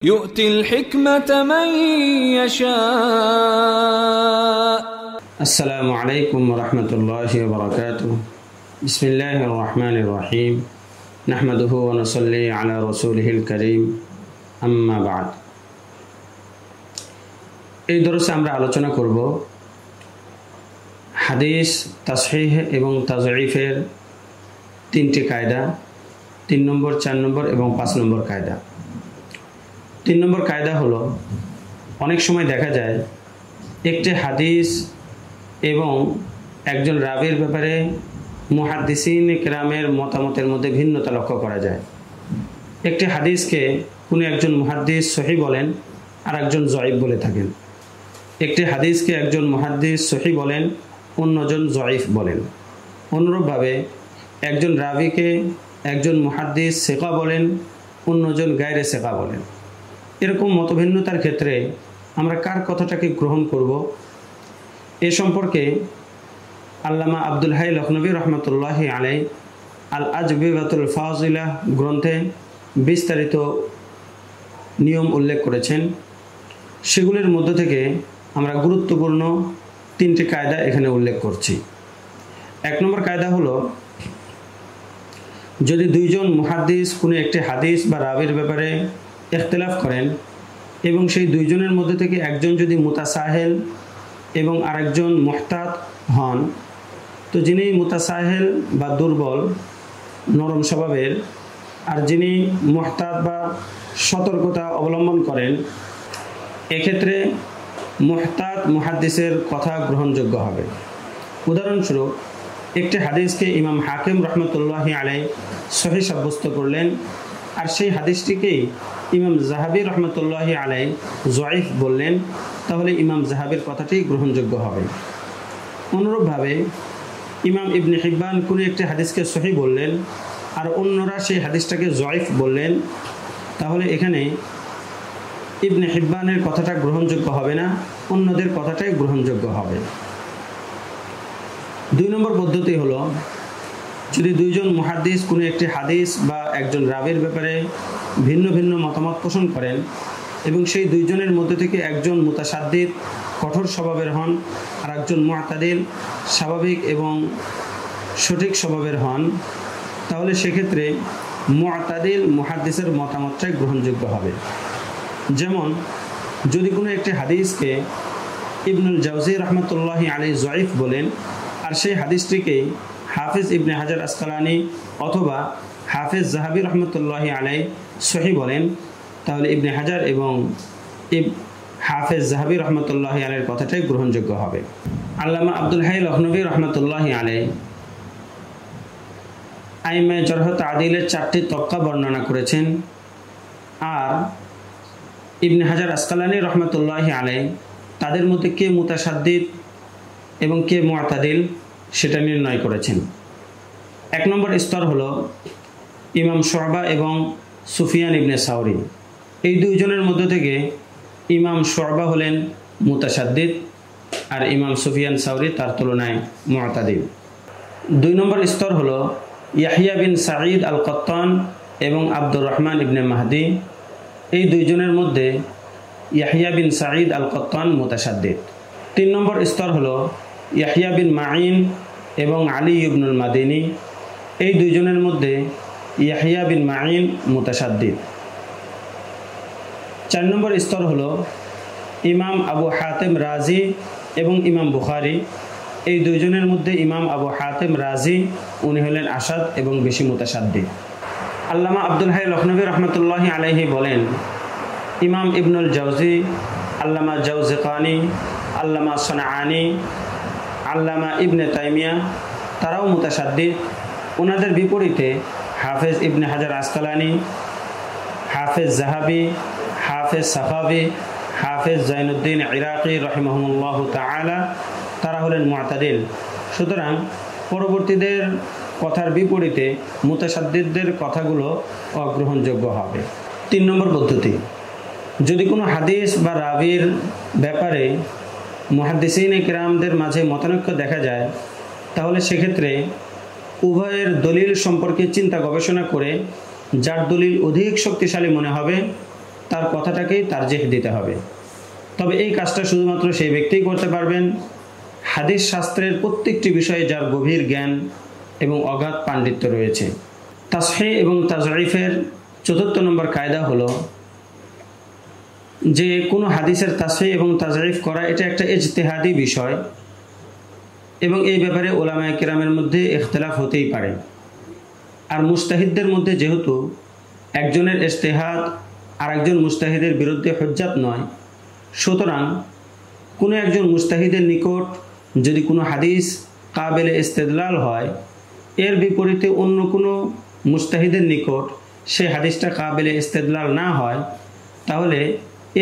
يؤتي الحكمة من يشاء. السلام عليكم ورحمة الله وبركاته. بسم الله الرحمن الرحيم. نحمده ونصلي على رسوله الكريم. أما بعد. এই দরসে আমরা আলোচনা করব হাদিস তাসহিহ এবং তাজঈফের তিনটি কায়দা, 3 নম্বর, 4 নম্বর এবং 5 নম্বর কায়দা। 3 নম্বর কায়দা হলো, অনেক সময় দেখা যায় একটি হাদিস এবং একজন রাবির ব্যাপারে মুহাদ্দিসিন কিরামের মতামতের মধ্যে ভিন্নতা লক্ষ্য করা যায়। একটি হাদিসকে কোনো একজন মুহাদ্দিস সহিহ বলেন আর একজন জয়ীফ বলে থাকেন। একটি হাদিসকে একজন মুহাদ্দিস সহিহ বলেন, অন্যজন জয়ীফ বলেন। অনুরূপভাবে একজন রাবিকে একজন মুহাদ্দিস সিকা বলেন, অন্যজন গায়রে সিকা বলেন। এরকম মতভিন্নতার ক্ষেত্রে আমরা কার কথাটাকে গ্রহণ করব, এ সম্পর্কে আল্লামা আব্দুল হাই লখনবী রহমতুল্লাহি আলাইহি আল আজবিবাতুল ফাজিলা গ্রন্থে বিস্তারিত নিয়ম উল্লেখ করেছেন। সেগুলির মধ্য থেকে আমরা গুরুত্বপূর্ণ 3টি কায়দা এখানে উল্লেখ করছি। 1 নম্বর কায়দা হলো, যদি দুইজন মুহাদ্দিস কোনো একটি হাদিস বা রাবির ব্যাপারে ইখতিলাফ করেন এবং সেই দুইজনের মধ্যে থেকে একজন যদি মুতাসাহিল এবং আরেকজন মুহতাত হন, তো যিনি মুতাসাহিল বা দুর্বল নরম স্বভাবের আর যিনি মুহতাত বা সতর্কতা অবলম্বন করেন, এক্ষেত্রে মুহতাত মুহাদ্দিসের কথা গ্রহণযোগ্য হবে। উদাহরণস্বরূপ, একটি হাদিসকে ইমাম হাকিম রহমতুল্লাহি আলাইহি সহিহ সাব্যস্ত করলেন আর সেই হাদিসটিকেই ইমাম যাহাবী রহমতুল্লাহি আলাইহি জয়ীফ বললেন, তাহলে ইমাম যাহাবীর কথাটি গ্রহণযোগ্য হবে। অনুরূপভাবে ইমাম ইবনে হিব্বান কোনো একটি হাদিসকে সহিহ বললেন আর অন্যরা সেই হাদিসটাকে জয়ীফ বললেন, তাহলে এখানে ইবনে হিব্বানের কথাটা গ্রহণযোগ্য হবে না, অন্যদের কথাটাই গ্রহণযোগ্য হবে। 2 নম্বর পদ্ধতি হলো, যদি দুইজন মুহাদ্দিস কোনো একটি হাদিস বা একজন রাবির ব্যাপারে ভিন্ন ভিন্ন মতামত পোষণ করেন এবং সেই দুইজনের মধ্যে থেকে একজন মুতাসাদ্দিদ কঠোর স্বভাবের হন আর একজন মুতাদিল স্বাভাবিক এবং সঠিক স্বভাবের হন, তাহলে সেক্ষেত্রে মুতাদিল মুহাদ্দিসের মতামতটাই গ্রহণযোগ্য হবে। যেমন, যদি কোনো একটি হাদিসকে ইবনুল জাওজি রহমতুল্লাহি আলাইহি জয়ীফ বলেন আর সেই হাদিসটিকে হাফিজ ইবনে হাজার আসকালানি অথবা হাফিজ যাহাবী রহমতুল্লাহি আলাইহি সহিহ বলেন, তাহলে ইবনে হাজার এবং হাফিজ যাহাবী রহমতুল্লাহি আলাইহির কথাটাই গ্রহণযোগ্য হবে। আল্লামা আব্দুল হাই লখনবী রহমতুল্লাহি আলাইহি আইমে জরহ তাদিলের 4টি তবকা বর্ণনা করেছেন আর ইবনে হাজার আসকালানি রহমতুল্লাহি আলাইহি তাদের মধ্যে কে মুতাসাদ্দিদ এবং কে মুতাদিল সেটা নির্ণয় করেছেন। 1 নম্বর স্তর হলো ইমাম শুআবা এবং সুফিয়ান ইবনে সাওরি। এই দুইজনের মধ্যে থেকে ইমাম শুআবা হলেন মুতাসাদ্দিদ আর ইমাম সুফিয়ান সাওরি তার তুলনায় মুতাদিল। 2 নম্বর স্তর হলো ইয়াহইয়া বিন সাঈদ আল কত্তান এবং আব্দুর রহমান ইবনে মাহদি। এই দুইজনের মধ্যে ইয়াহইয়া বিন সাঈদ আল কত্তান মুতাসাদ্দিদ। 3 নম্বর স্তর হলো ইয়াহইয়া বিন মাঈন এবং আলী ইবনুল মাদিনী। এই দুইজনের মধ্যে ইয়াহইয়া বিন মাঈন মুতাসাদ্দিদ। 4 নম্বর স্তর হলো ইমাম আবু হাতেম রাজি এবং ইমাম বুখারী। এই দুইজনের মধ্যে ইমাম আবু হাতেম রাজি উনি হলেন আসাদ এবং বেশি মুতাসাদ্দিদ। আল্লামা আব্দুল হাই লখনবী রহমতুল্লাহি আলাইহি বলেন, ইমাম ইবনুল জাওজি, আল্লামা জাওজিকানি, আল্লামা সনাআনি, আল্লামা ইবনে তাইমিয়া তারাও মুতাসাদ্দিদ। ওনাদের বিপরীতে হাফেজ ইবনে হাজার আসকালানি, হাফেজ যাহাবী, হাফেজ সাখাবী, হাফেজ জাইনুদ্দিন ইরাকি রহিমাহুল্লাহ তাআলা তারা হলেন মুতাদিল। সুতরাং পরবর্তীদের কথার বিপরীতে মুতাসাদ্দিদদের কথাগুলো অগ্রহণযোগ্য হবে। 3 নম্বর পদ্ধতি, যদি কোনো হাদিস বা রাবির ব্যাপারে মুহাদ্দিসিন কিরামদের মাঝে মতানৈক্য দেখা যায়, তাহলে সেক্ষেত্রে উভয়ের দলিল সম্পর্কে চিন্তা গবেষণা করে যার দলিল অধিক শক্তিশালী মনে হবে তার কথাটাকেই তারজিহ দিতে হবে। তবে এই কাজটা শুধুমাত্র সেই ব্যক্তিই করতে পারবেন হাদিস শাস্ত্রের প্রত্যেকটি বিষয়ে যার গভীর জ্ঞান এবং অগাধ পাণ্ডিত্য রয়েছে। তাসহিহ এবং তাজঈফের ৪র্থ নম্বর কায়দা হলো যে কোনো হাদিসের তাসহিহ এবং তাজঈফ করা এটা একটা ইজতিহাদি বিষয় এবং এই ব্যাপারে উলামায়ে কেরামের মধ্যে ইখতিলাফ হতেই পারে। আর মুজতাহিদদের মধ্যে যেহেতু একজনের ইজতিহাদ আর একজন মুজতাহিদের বিরুদ্ধে হুজ্জাত নয়, সুতরাং কোনো একজন মুজতাহিদের নিকট যদি কোনো হাদিস কাবিলে ইস্তেদলাল হয়, এর বিপরীতে অন্য কোনো মুজতাহিদের নিকট সেই হাদিসটা কাবিলে ইস্তেদলাল না হয়, তাহলে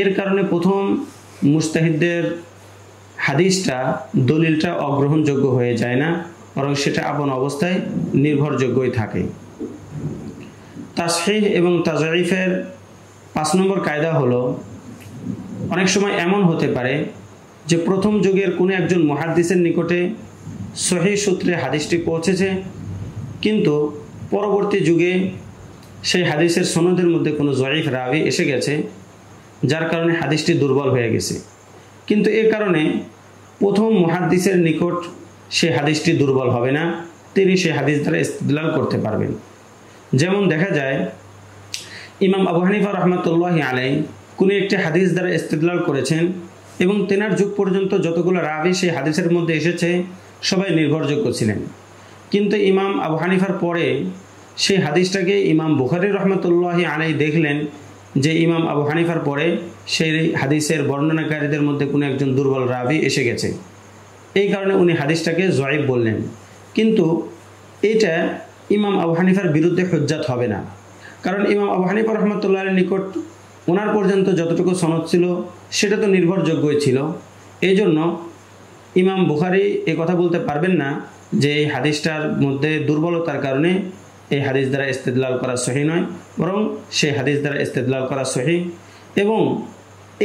এর কারণে প্রথম মুজতাহিদের হাদিসটা দলিলটা অগ্রহণযোগ্য হয়ে যায় না, বরং সেটা আপন অবস্থায় নির্ভরযোগ্যই থাকে। তাসহিহ এবং তাজঈফের ৫ নম্বর কায়দা হলো অনেক সময় এমন হতে পারে যে প্রথম যুগের কোনো একজন মুহাদ্দিসের নিকটে সহিহ সূত্রে হাদিসটি পৌঁছেছে, কিন্তু পরবর্তী যুগে সেই হাদিসের সনদের মধ্যে কোনো জয়ীফ রাবি এসে গেছে, যার কারণে হাদিসটি দুর্বল হয়ে গেছে। কিন্তু এর কারণে প্রথম মুহাদ্দিসের নিকট সে হাদিসটি দুর্বল হবে না, তিনি সে হাদিস দ্বারা ইস্তেদলাল করতে পারবেন। যেমন দেখা যায় ইমাম আবু হানিফা রহমাতুল্লাহি আলাইহি কোনো একটি হাদিস দ্বারা ইস্তেদলাল করেছেন এবং তেনার যুগ পর্যন্ত যতগুলো রাবি সেই হাদিসের মধ্যে এসেছে সবাই নির্ভরযোগ্য ছিলেন। কিন্তু ইমাম আবু হানিফার পরে সেই হাদিসটাকে ইমাম বুখারী রহমাতুল্লাহি আলাইহি দেখলেন যে ইমাম আবু হানিফার পরে সেই হাদিসের বর্ণনাকারীদের মধ্যে কোনো একজন দুর্বল রাবি এসে গেছে, এই কারণে উনি হাদিসটাকে জয়ীফ বললেন। কিন্তু এটা ইমাম আবু হানিফার বিরুদ্ধে হুজ্জাত হবে না, কারণ ইমাম আবু হানিফা রহমাতুল্লাহির নিকট ওনার পর্যন্ত যতটুকু সনদ ছিল সেটা তো নির্ভরযোগ্যই ছিল। এই জন্য ইমাম বুখারী এ কথা বলতে পারবেন না যে এই হাদিসটার মধ্যে দুর্বলতার কারণে এই হাদিস দ্বারা ইস্তেদলাল করা সহিহ নয়, বরং সেই হাদিস দ্বারা ইস্তেদলাল করা সহিহ। এবং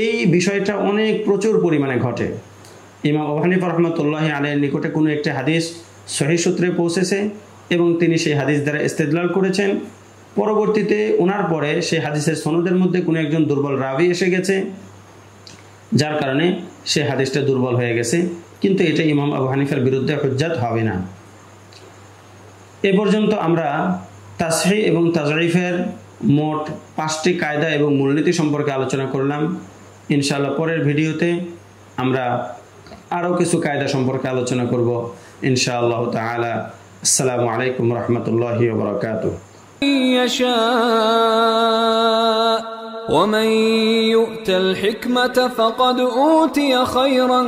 এই বিষয়টা অনেক প্রচুর পরিমাণে ঘটে। ইমাম আবু হানিফা রহমাতুল্লাহি আলাইহির নিকটে কোনো একটি হাদিস সহিহ সূত্রে পৌঁছেছে এবং তিনি সেই হাদিস দ্বারা ইস্তেদলাল করেছেন, পরবর্তীতে ওনার পরে সেই হাদিসের সনদের মধ্যে কোনো একজন দুর্বল রাবি এসে গেছে, যার কারণে সেই হাদিসটা দুর্বল হয়ে গেছে, কিন্তু এটা ইমাম আবু হানিফার বিরুদ্ধে হুজ্জাত হবে না। এ পর্যন্ত আমরা তাসহিহ এবং তাজঈফের মোট 5টি কায়দা এবং মূলনীতি সম্পর্কে আলোচনা করলাম। ইনশাআল্লাহ পরের ভিডিওতে আমরা আরও কিছু কায়দা সম্পর্কে আলোচনা করব ইনশাআল্লাহ তাআলা। আসসালামু আলাইকুম রহমতুল্লাহি ওয়া বারাকাতুহু। ومن يؤت الحكمة فقد أوتي خيرا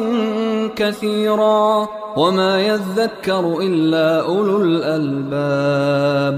كثيرا وما يذكر إلا أولو الألباب.